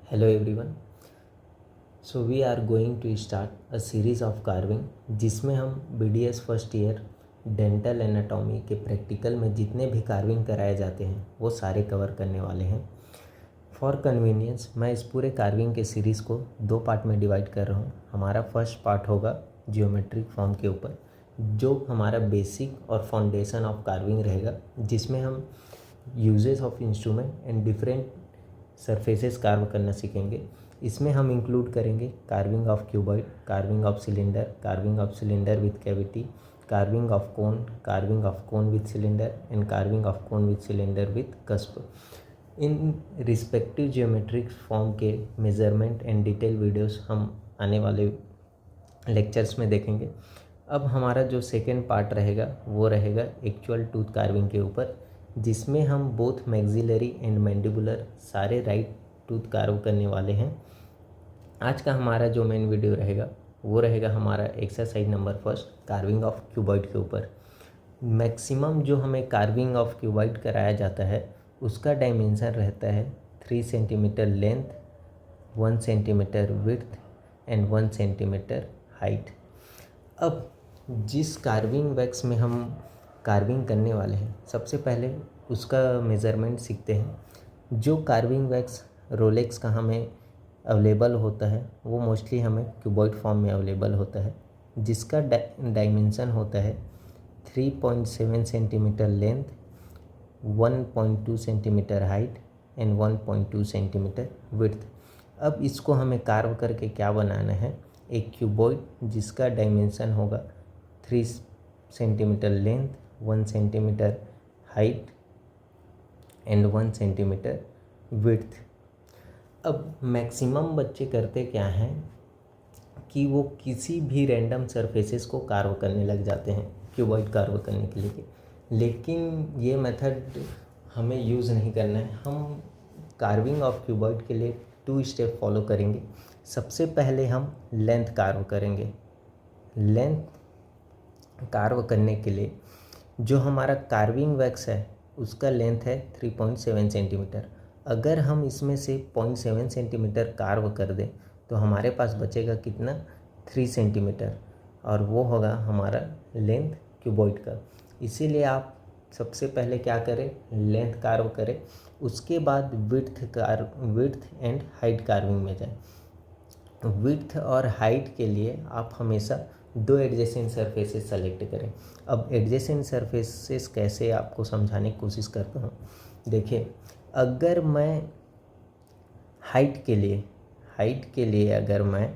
Hello everyone. So we are going to start a series of carving जिसमें हम BDS first year dental anatomy के practical में जितने भी कार्विंग कराए जाते हैं वो सारे कवर करने वाले हैं। फॉर कन्वीनियंस मैं इस पूरे कार्विंग के सीरीज़ को 2 पार्ट में डिवाइड कर रहा हूँ। हमारा फर्स्ट पार्ट होगा जियोमेट्रिक फॉर्म के ऊपर, जो हमारा बेसिक और फाउंडेशन ऑफ कार्विंग रहेगा, जिसमें हम uses of instrument and different surfaces curve करना सीखेंगे। इसमें हम इंक्लूड करेंगे carving of cuboid, carving of cylinder with cavity, carving of cone with cylinder and carving of cone with cylinder with cusp. In respective geometric form के measurement and detail videos हम आने वाले lectures में देखेंगे। अब हमारा जो सेकेंड पार्ट रहेगा वो रहेगा एक्चुअल टूथ कार्विंग के ऊपर, जिसमें हम बोथ मैक्सिलरी एंड मैंडिबुलर सारे राइट टूथ कार्व करने वाले हैं। आज का हमारा जो मेन वीडियो रहेगा वो रहेगा हमारा exercise number first, carving of cuboid के ऊपर। मैक्सिमम जो हमें कार्विंग ऑफ क्यूबॉइड कराया जाता है उसका डायमेंशन रहता है 3 centimetre length, 1 centimetre width and 1 centimetre height. अब जिस कार्विंग वैक्स में हम कार्विंग करने वाले हैं सबसे पहले उसका मेज़रमेंट सीखते हैं। जो कार्विंग वैक्स रोलेक्स का हमें अवेलेबल होता है वो मोस्टली हमें क्यूबॉइड फॉर्म में अवेलेबल होता है, जिसका डायमेंशन होता है 3.7 centimetre length, 1.2 centimetre height and 1.2 centimetre width. अब इसको हमें कार्व करके क्या बनाना है, एक क्यूबॉइड जिसका डायमेंशन होगा 3 centimetre length, 1 centimetre height and 1 centimetre width. अब मैक्सिमम बच्चे करते क्या हैं कि वो किसी भी रैंडम सरफेसेस को कार्व करने लग जाते हैं क्यूबॉइड कार्व करने के लिए, लेकिन ये मेथड हमें यूज़ नहीं करना है। हम कार्विंग ऑफ क्यूबॉइड के लिए 2 स्टेप फॉलो करेंगे। सबसे पहले हम लेंथ कार्व करेंगे। लेंथ कार्व करने के लिए जो हमारा कार्विंग वैक्स है उसका लेंथ है 3.7 सेंटीमीटर। अगर हम इसमें से 0.7 सेंटीमीटर कार्व कर दें तो हमारे पास बचेगा कितना, 3 सेंटीमीटर, और वो होगा हमारा लेंथ क्यूबॉइड का। इसीलिए आप सबसे पहले क्या करें, लेंथ कार्व करें, उसके बाद विड्थ एंड हाइट कार्विंग में जाएं। विड्थ और हाइट के लिए आप हमेशा 2 एडजेसेंट सरफेसेस सेलेक्ट करें। अब एडजेसेंट सरफेसेस कैसे आपको समझाने की कोशिश करता हूँ। देखिए, अगर मैं हाइट के लिए अगर मैं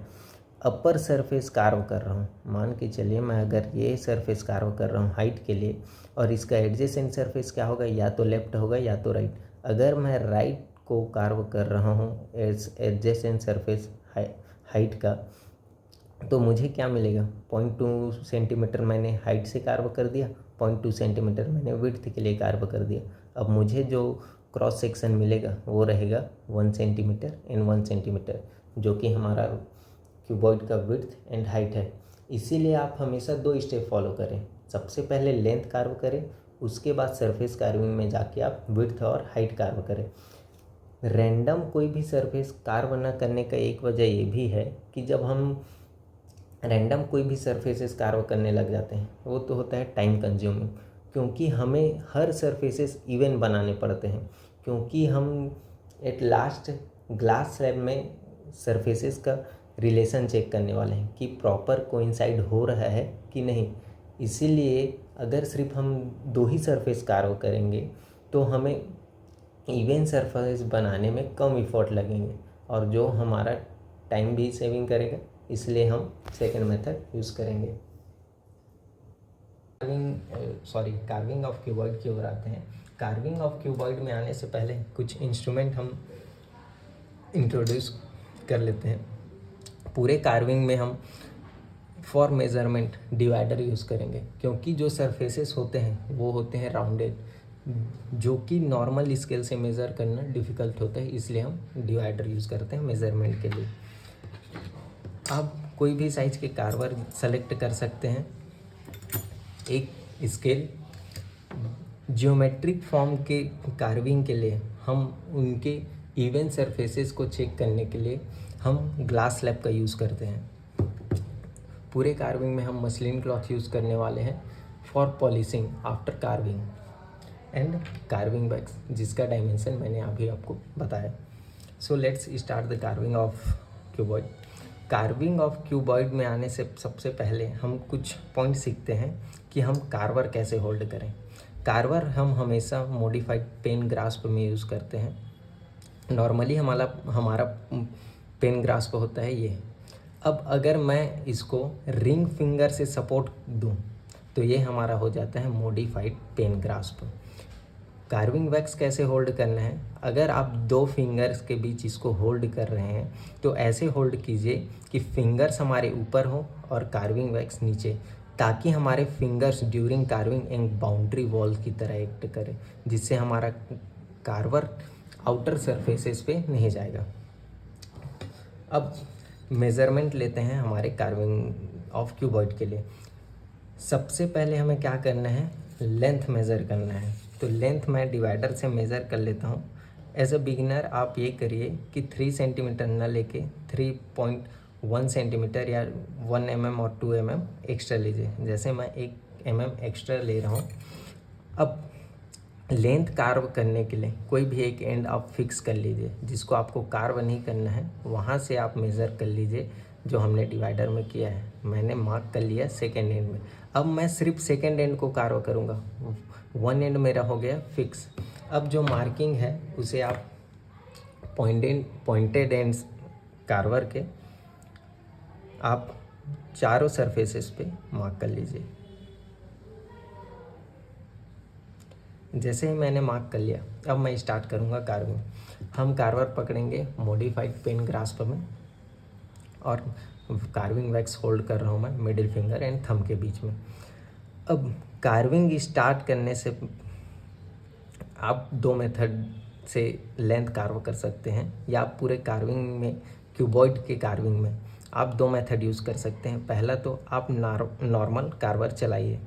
अपर सरफेस कार्व कर रहा हूँ, मान के चलिए मैं अगर ये सरफेस कार्व कर रहा हूँ हाइट के लिए, और इसका एडजेसेंट सरफेस क्या होगा, या तो लेफ्ट होगा या तो राइट। अगर मैं राइट को कार्व कर रहा हूँ एज एडजेसेंट सरफेस हाइट का, तो मुझे क्या मिलेगा, 0.2 सेंटीमीटर मैंने हाइट से कार्व कर दिया, 0.2 सेंटीमीटर मैंने विड्थ के लिए कार्व कर दिया। अब मुझे जो क्रॉस सेक्शन मिलेगा वो रहेगा 1 सेंटीमीटर एंड 1 सेंटीमीटर, जो कि हमारा क्यूबॉइड का विड्थ एंड हाइट है। इसीलिए आप हमेशा 2 स्टेप फॉलो करें। सबसे पहले लेंथ कार्व करें, उसके बाद सरफेस कार्विंग में जाके आप विड्थ और हाइट कार्व करें। रैंडम कोई भी सरफेस कार्व न करने का एक वजह ये भी है कि जब हम रैंडम कोई भी सरफेसेस कार्व करने लग जाते हैं वो तो होता है टाइम कंज्यूमिंग, क्योंकि हमें हर सरफेसेस इवन बनाने पड़ते हैं, क्योंकि हम एट लास्ट ग्लास स्लैब में सरफेसेस का रिलेशन चेक करने वाले हैं कि प्रॉपर कोइंसाइड हो रहा है कि नहीं। इसीलिए अगर सिर्फ हम 2 ही सरफेस कार्व करेंगे तो हमें इवन सरफेस बनाने में कम इफ़ोर्ट लगेंगे और जो हमारा टाइम भी सेविंग करेगा। इसलिए हम सेकेंड मेथड यूज़ करेंगे। कार्विंग ऑफ क्यूबॉइड की ओर आते हैं। कार्विंग ऑफ क्यूबॉइड में आने से पहले कुछ इंस्ट्रूमेंट हम इंट्रोड्यूस कर लेते हैं। पूरे कार्विंग में हम फॉर मेज़रमेंट डिवाइडर यूज़ करेंगे, क्योंकि जो सरफेसेस होते हैं वो होते हैं राउंडेड, जो कि नॉर्मल स्केल से मेज़र करना डिफ़िकल्ट होता है। इसलिए हम डिवाइडर यूज़ करते हैं मेज़रमेंट के लिए। आप कोई भी साइज़ के कार्वर सेलेक्ट कर सकते हैं। एक स्केल जियोमेट्रिक फॉर्म के कार्विंग के लिए हम उनके इवन सरफेसेस को चेक करने के लिए हम ग्लास स्लैब का यूज़ करते हैं। पूरे कार्विंग में हम मसलिन क्लॉथ यूज़ करने वाले हैं for polishing after carving and carving wax, जिसका डायमेंशन मैंने अभी आपको बताया। So let's start the carving of cuboid. Carving of cuboid में आने से सबसे पहले हम कुछ पॉइंट सीखते हैं कि हम कार्वर कैसे होल्ड करें। कार्वर हम हमेशा मॉडिफाइड पेन ग्रास्प में यूज़ करते हैं। नॉर्मली हमारा पेन ग्रास्प होता है ये। अब अगर मैं इसको रिंग फिंगर से सपोर्ट दूं तो ये हमारा हो जाता है modified pen grasp. Carving wax कैसे होल्ड करना है, अगर आप दो फिंगर्स के बीच इसको होल्ड कर रहे हैं तो ऐसे होल्ड कीजिए कि फिंगर्स हमारे ऊपर हो और कार्विंग वैक्स नीचे, ताकि हमारे फिंगर्स ड्यूरिंग कार्विंग एक बाउंड्री वॉल की तरह एक्ट करे, जिससे हमारा कार्वर आउटर सरफेसेस पे नहीं जाएगा। अब मेज़रमेंट लेते हैं हमारे कार्विंग ऑफ क्यूबॉइड के लिए। सबसे पहले हमें क्या करना है, लेंथ मेज़र करना है। तो लेंथ मैं डिवाइडर से मेज़र कर लेता हूँ। एज अ बिगिनर आप ये करिए कि 3 सेंटीमीटर न लेके 3.1 सेंटीमीटर या 1 mm और 2 mm एक्स्ट्रा लीजिए। जैसे मैं 1 mm एक्स्ट्रा ले रहा हूँ। अब लेंथ कार्व करने के लिए कोई भी एक एंड आप फिक्स कर लीजिए, जिसको आपको कार्व नहीं करना है वहाँ से आप मेज़र कर लीजिए, जो हमने डिवाइडर में किया है। मैंने मार्क कर लिया सेकेंड एंड में। अब मैं सिर्फ सेकेंड एंड को कार्व करूँगा, 1 एंड मेरा हो गया फिक्स। अब जो मार्किंग है उसे आप पॉइंटेड एंड्स कार्वर के आप चारों सरफेसेस पे मार्क कर लीजिए। जैसे ही मैंने मार्क कर लिया, अब मैं स्टार्ट करूँगा कार्विंग। हम कार्वर पकड़ेंगे मॉडिफाइड पेन ग्रास्प में और कार्विंग वैक्स होल्ड कर रहा हूँ मैं मिडिल फिंगर एंड थंब के बीच में। अब कार्विंग स्टार्ट करने से आप 2 मेथड से लेंथ कार्व कर सकते हैं, या आप पूरे कार्विंग में क्यूबॉइड के कार्विंग में आप 2 मेथड यूज़ कर सकते हैं। पहला तो आप नॉर्मल कार्वर चलाइए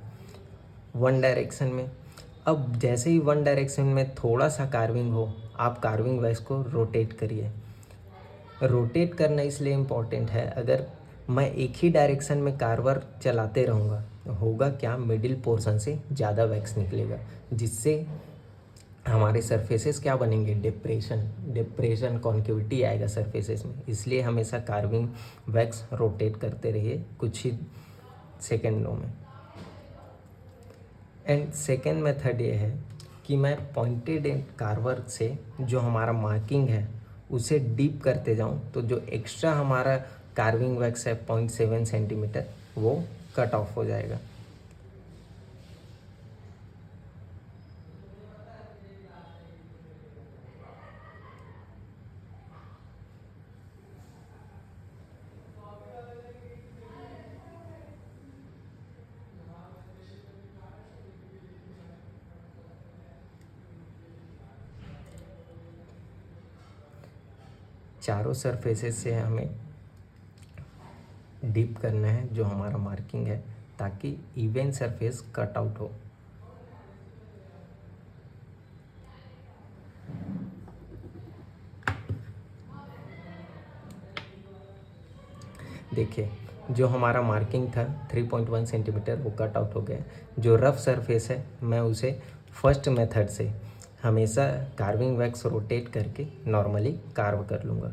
1 डायरेक्शन में। अब जैसे ही 1 डायरेक्शन में थोड़ा सा कार्विंग हो, आप कार्विंग वैक्स को रोटेट करिए। रोटेट करना इसलिए इम्पॉर्टेंट है, अगर मैं एक ही डायरेक्शन में कार्वर चलाते रहूँगा होगा क्या, मिडिल पोर्शन से ज़्यादा वैक्स निकलेगा, जिससे हमारे सरफेसेस क्या बनेंगे, डिप्रेशन कॉन्केविटी आएगा सरफेसेस में। इसलिए हमेशा कार्विंग वैक्स रोटेट करते रहिए कुछ ही सेकेंडों में। एंड सेकेंड मेथड ये है कि मैं पॉइंटेड एंड कार्वर से जो हमारा मार्किंग है उसे डीप करते जाऊं, तो जो एक्स्ट्रा हमारा कार्विंग वैक्स है 0.7 सेंटीमीटर वो कट ऑफ हो जाएगा। चारों सरफेसेस से हमें डीप करना है जो हमारा मार्किंग है, ताकि इवन सरफेस कट आउट हो। देखिए, जो हमारा मार्किंग था 3.1 सेंटीमीटर वो कट आउट हो गया। जो रफ सरफेस है मैं उसे फर्स्ट मेथड से हमेशा कार्विंग वैक्स रोटेट करके नॉर्मली कार्व कर लूँगा।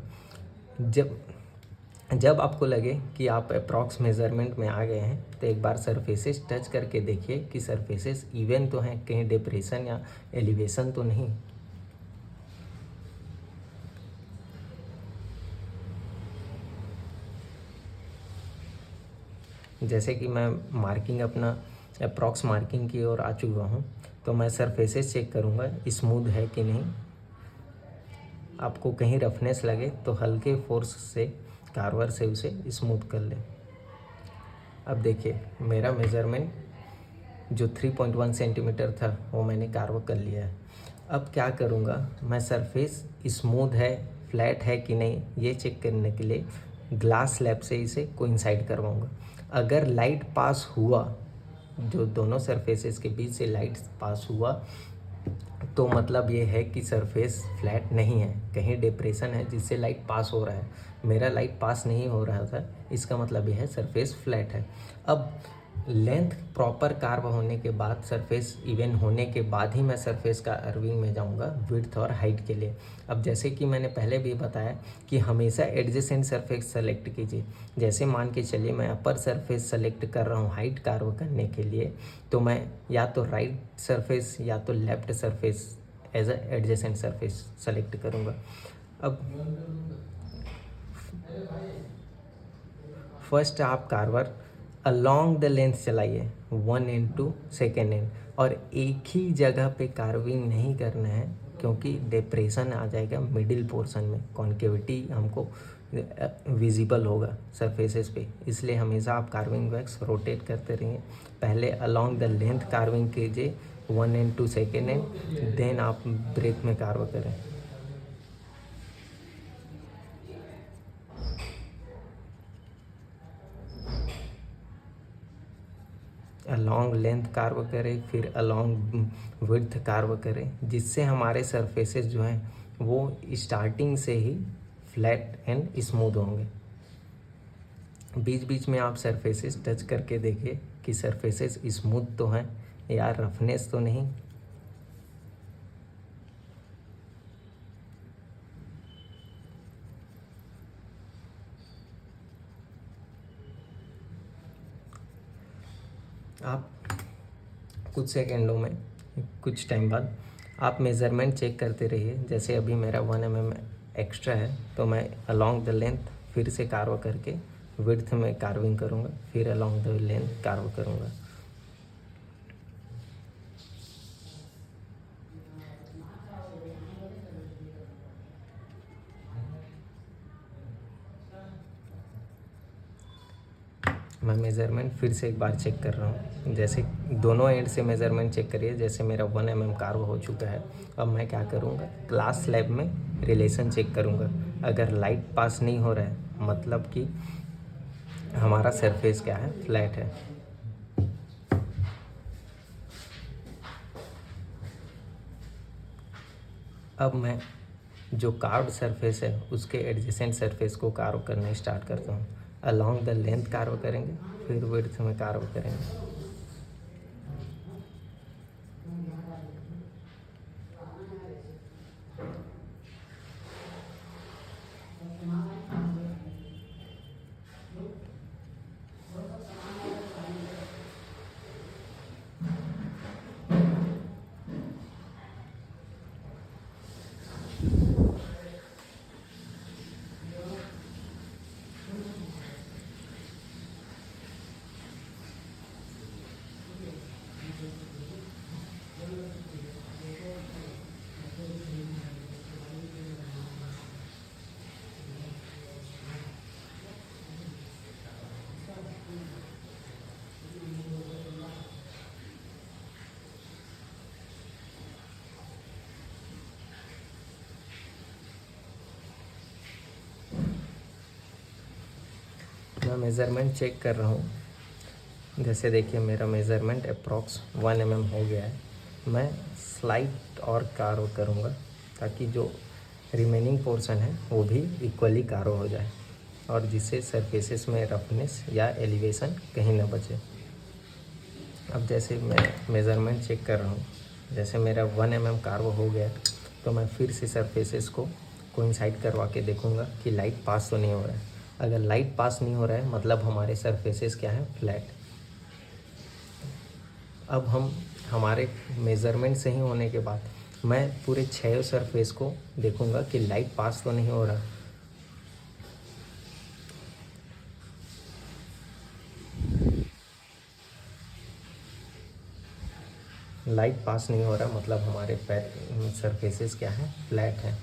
जब आपको लगे कि आप अप्रॉक्स मेज़रमेंट में आ गए हैं, तो एक बार सरफेसेस टच करके देखिए कि सरफेसेस इवन तो हैं, कहीं डिप्रेशन या एलिवेशन तो नहीं। जैसे कि मैं मार्किंग अपना अप्रॉक्स मार्किंग की ओर आ चुका हूँ, तो मैं सरफेसेस चेक करूँगा स्मूथ है कि नहीं। आपको कहीं रफनेस लगे तो हल्के फोर्स से कार्वर से उसे स्मूथ कर ले। अब देखिए, मेरा मेज़रमेंट जो 3.1 सेंटीमीटर था वो मैंने कार्व कर लिया है। अब क्या करूँगा, मैं सरफेस स्मूथ है, फ्लैट है कि नहीं ये चेक करने के लिए ग्लास स्लैब से इसे कोइंसाइड करवाऊँगा। अगर लाइट पास हुआ, जो दोनों सरफेसेस के बीच से लाइट पास हुआ, तो मतलब ये है कि सरफेस फ्लैट नहीं है, कहीं डिप्रेशन है जिससे लाइट पास हो रहा है। मेरा लाइट पास नहीं हो रहा था, इसका मतलब ये है सरफेस फ्लैट है। अब लेंथ प्रॉपर कार्व होने के बाद, सरफेस इवन होने के बाद ही मैं सरफेस का कर्विंग में जाऊंगा विड्थ और हाइट के लिए। अब जैसे कि मैंने पहले भी बताया कि हमेशा एडजेसेंट सरफेस सेलेक्ट कीजिए। जैसे मान के चलिए मैं अपर सरफेस सेलेक्ट कर रहा हूँ हाइट कार्व करने के लिए, तो मैं या तो राइट सरफेस या तो left surface edge a adjacent surface select करूँगा। अब फर्स्ट आप कार्वर अलोंग द लेंथ चलाइए 1 एंड टू सेकेंड एंड, और एक ही जगह पे कार्विंग नहीं करना है क्योंकि डिप्रेशन आ जाएगा मिडिल पोर्शन में, कॉन्केविटी हमको विजिबल होगा सरफेसेस पे। इसलिए हमेशा आप कार्विंग वैक्स रोटेट करते रहिए। पहले अलोंग द लेंथ कार्विंग कीजिए 1 एंड 2 सेकेंड एंड, देन आप ब्रेथ में कार्व करें। अलॉन्ग लेंथ कार्व करें, फिर अलॉन्ग विड्थ कार्व करें, जिससे हमारे सरफेसेस जो हैं वो स्टार्टिंग से ही फ्लैट एंड स्मूथ होंगे। बीच बीच में आप सरफेसेस टच करके देखिए कि सरफेसेस स्मूथ तो हैं या रफनेस तो नहीं। आप कुछ सेकेंडों में, कुछ टाइम बाद आप मेज़रमेंट चेक करते रहिए। जैसे अभी मेरा 1 mm एक्स्ट्रा है, तो मैं अलोंग द लेंथ फिर से कार्व करके विड्थ में कार्विंग करूँगा, फिर अलोंग द लेंथ कार्व करूँगा। मैं मेज़रमेंट फिर से एक बार चेक कर रहा हूँ। जैसे दोनों एंड से मेज़रमेंट चेक करिए। जैसे मेरा 1 mm कार्व हो चुका है, अब मैं क्या करूँगा, ग्लास स्लैब में रिलेशन चेक करूँगा। अगर लाइट पास नहीं हो रहा है मतलब कि हमारा सरफेस क्या है, फ्लैट है। अब मैं जो कार्व्ड सरफेस है उसके एडजेसेंट सरफेस को कार्व करना स्टार्ट करता हूँ। अलोंग द लेंथ कार्व करेंगे, फिर विड्थ में कार्व करेंगे। मैं मेज़रमेंट चेक कर रहा हूँ। जैसे देखिए मेरा मेज़रमेंट अप्रॉक्स 1 mm हो गया है। मैं स्लाइट और कार्व करूँगा ताकि जो रिमेनिंग पोर्शन है वो भी इक्वली कार्व हो जाए, और जिससे सरफेसेस में रफनेस या एलिवेशन कहीं ना बचे। अब जैसे मैं मेज़रमेंट चेक कर रहा हूँ, जैसे मेरा 1 mm कार्व हो गया, तो मैं फिर से सरफेसेस को कोइंसाइड करवा के देखूँगा कि लाइट पास तो नहीं हो रहा है। अगर लाइट पास नहीं हो रहा है मतलब हमारे सरफेसेस क्या है, फ्लैट। अब हम हमारे मेज़रमेंट सही होने के बाद मैं पूरे 6 सरफेस को देखूँगा कि लाइट पास तो नहीं हो रहा। लाइट पास नहीं हो रहा मतलब हमारे सरफेसेस क्या है, फ्लैट है।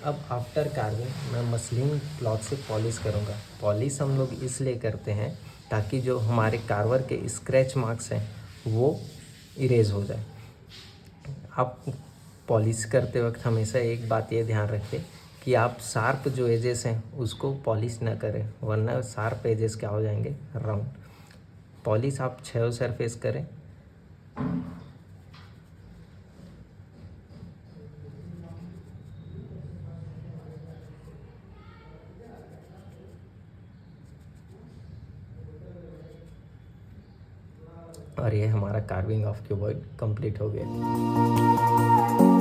अब आफ्टर कार्विंग मैं मसलिन क्लॉथ से पॉलिश करूँगा। पॉलिश हम लोग इसलिए करते हैं ताकि जो हमारे कार्वर के स्क्रैच मार्क्स हैं वो इरेज हो जाए। आप पॉलिश करते वक्त हमेशा एक बात ये ध्यान रखें कि आप शार्प जो एजेस हैं उसको पॉलिश ना करें, वरना शार्प एजेस क्या हो जाएंगे, राउंड। पॉलिश आप 6 सरफेस करें। और ये हमारा कार्विंग ऑफ क्यूबॉइड कंप्लीट हो गया।